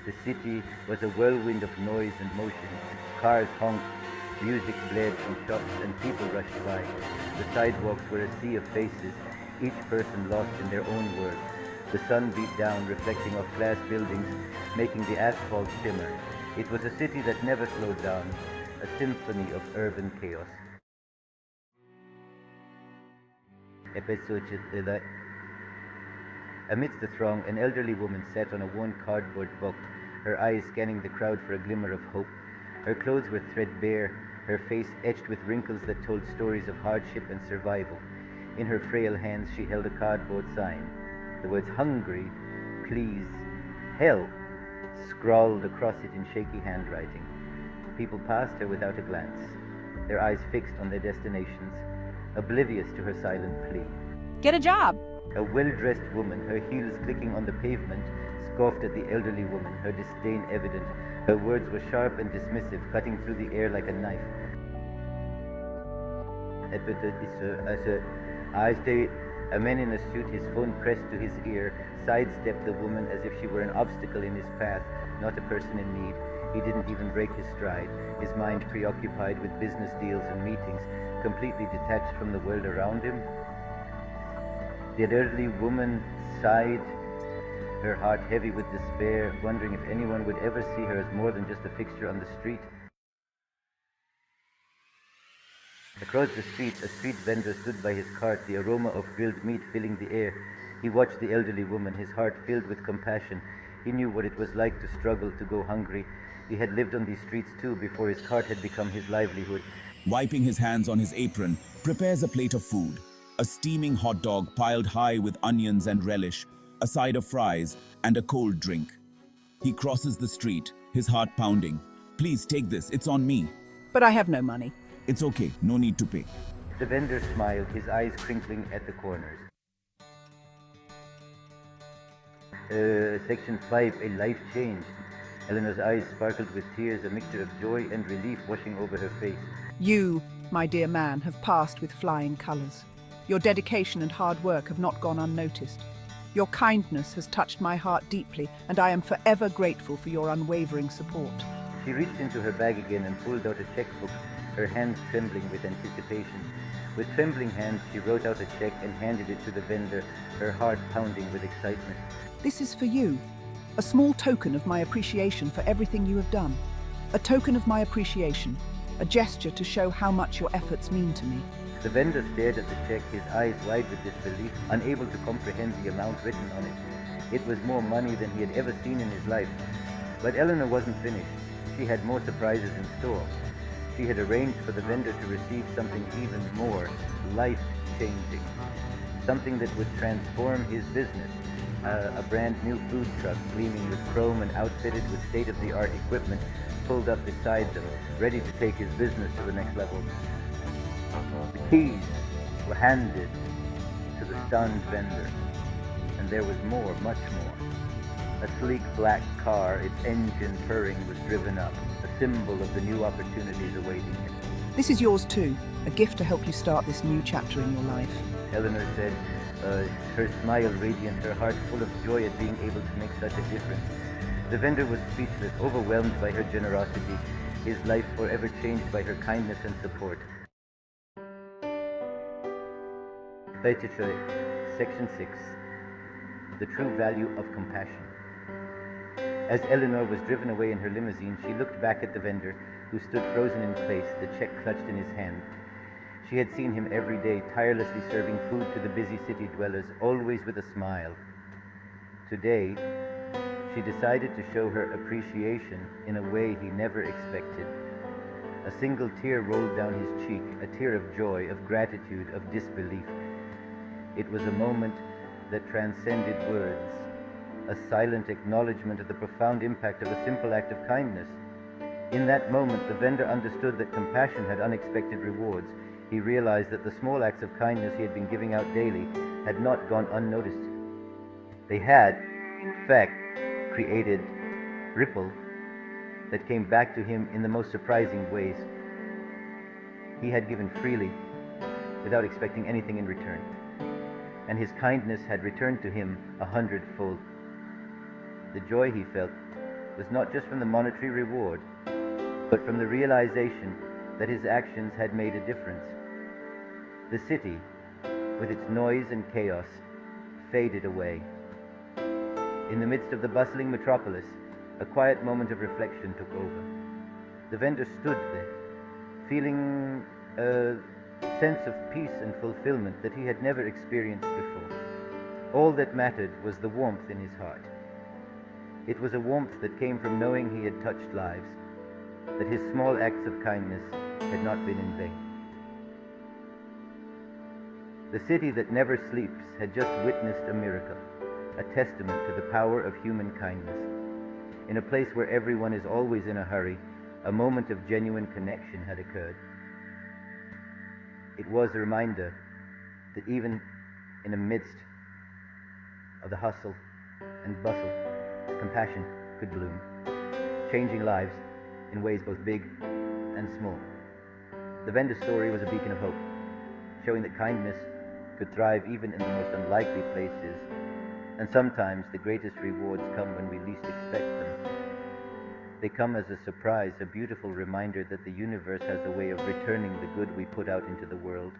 The city was a whirlwind of noise and motion. Cars honked, music blared from shops, and people rushed by. The sidewalks were a sea of faces, each person lost in their own world. The sun beat down, reflecting off glass buildings, making the asphalt shimmer. It was a city that never slowed down, a symphony of urban chaos. Episode Amidst the throng, an elderly woman sat on a worn cardboard box, her eyes scanning the crowd for a glimmer of hope. Her clothes were threadbare, her face etched with wrinkles that told stories of hardship and survival. In her frail hands she held a cardboard sign. The words "hungry," "please," "help" scrawled across it in shaky handwriting. People passed her without a glance, their eyes fixed on their destinations, oblivious to her silent plea. Get a job! A well-dressed woman, her heels clicking on the pavement, scoffed at the elderly woman, her disdain evident. Her words were sharp and dismissive, cutting through the air like a knife. I say, a man in a suit, his phone pressed to his ear, sidestepped the woman as if she were an obstacle in his path, not a person in need. He didn't even break his stride, his mind preoccupied with business deals and meetings, completely detached from the world around him. The elderly woman sighed, her heart heavy with despair, wondering if anyone would ever see her as more than just a fixture on the street. Across the street, a street vendor stood by his cart, the aroma of grilled meat filling the air. He watched the elderly woman, his heart filled with compassion. He knew what it was like to struggle, to go hungry. He had lived on these streets too before his cart had become his livelihood. Wiping his hands on his apron, prepares a plate of food. A steaming hot dog piled high with onions and relish, a side of fries, and a cold drink. He crosses the street, his heart pounding. Please take this, it's on me. But I have no money. It's okay, no need to pay. The vendor smiled, his eyes crinkling at the corners. Section 5, a life changed. Eleanor's eyes sparkled with tears, a mixture of joy and relief washing over her face. You, my dear man, have passed with flying colours. Your dedication and hard work have not gone unnoticed. Your kindness has touched my heart deeply, and I am forever grateful for your unwavering support. She reached into her bag again and pulled out a checkbook, her hands trembling with anticipation. With trembling hands, she wrote out a check and handed it to the vendor, her heart pounding with excitement. This is for you, a small token of my appreciation for everything you have done. A token of my appreciation, a gesture to show how much your efforts mean to me. The vendor stared at the check, his eyes wide with disbelief, unable to comprehend the amount written on it. It was more money than he had ever seen in his life. But Eleanor wasn't finished. She had more surprises in store. She had arranged for the vendor to receive something even more life-changing, something that would transform his business. A brand new food truck, gleaming with chrome and outfitted with state-of-the-art equipment, pulled up beside them, ready to take his business to the next level. The keys were handed to the stunned vendor, and there was more, much more. A sleek black car, its engine purring, was driven up, a symbol of the new opportunities awaiting him. This is yours too, a gift to help you start this new chapter in your life. Eleanor said, her smile radiant, her heart full of joy at being able to make such a difference. The vendor was speechless, overwhelmed by her generosity, his life forever changed by her kindness and support. Section 6. The true value of compassion. As Eleanor was driven away in her limousine, she looked back at the vendor, who stood frozen in place, the check clutched in his hand. She had seen him every day, tirelessly serving food to the busy city dwellers, always with a smile. Today, she decided to show her appreciation in a way he never expected. A single tear rolled down his cheek, a tear of joy, of gratitude, of disbelief. It was a moment that transcended words, a silent acknowledgement of the profound impact of a simple act of kindness. In that moment, the vendor understood that compassion had unexpected rewards. He realized that the small acts of kindness he had been giving out daily had not gone unnoticed. They had, in fact, created ripple that came back to him in the most surprising ways. He had given freely, without expecting anything in return, and his kindness had returned to him 100-fold. The joy he felt was not just from the monetary reward, but from the realization that his actions had made a difference. The city, with its noise and chaos, faded away. In the midst of the bustling metropolis, a quiet moment of reflection took over. The vendor stood there, feeling a sense of peace and fulfillment that he had never experienced before. All that mattered was the warmth in his heart. It was a warmth that came from knowing he had touched lives, that his small acts of kindness had not been in vain. The city that never sleeps had just witnessed a miracle, a testament to the power of human kindness. In a place where everyone is always in a hurry, a moment of genuine connection had occurred. It was a reminder that even in the midst of the hustle and bustle, compassion could bloom, changing lives in ways both big and small. The vendor's story was a beacon of hope, showing that kindness could thrive even in the most unlikely places, and sometimes the greatest rewards come when we least expect them. They come as a surprise, a beautiful reminder that the universe has a way of returning the good we put out into the world.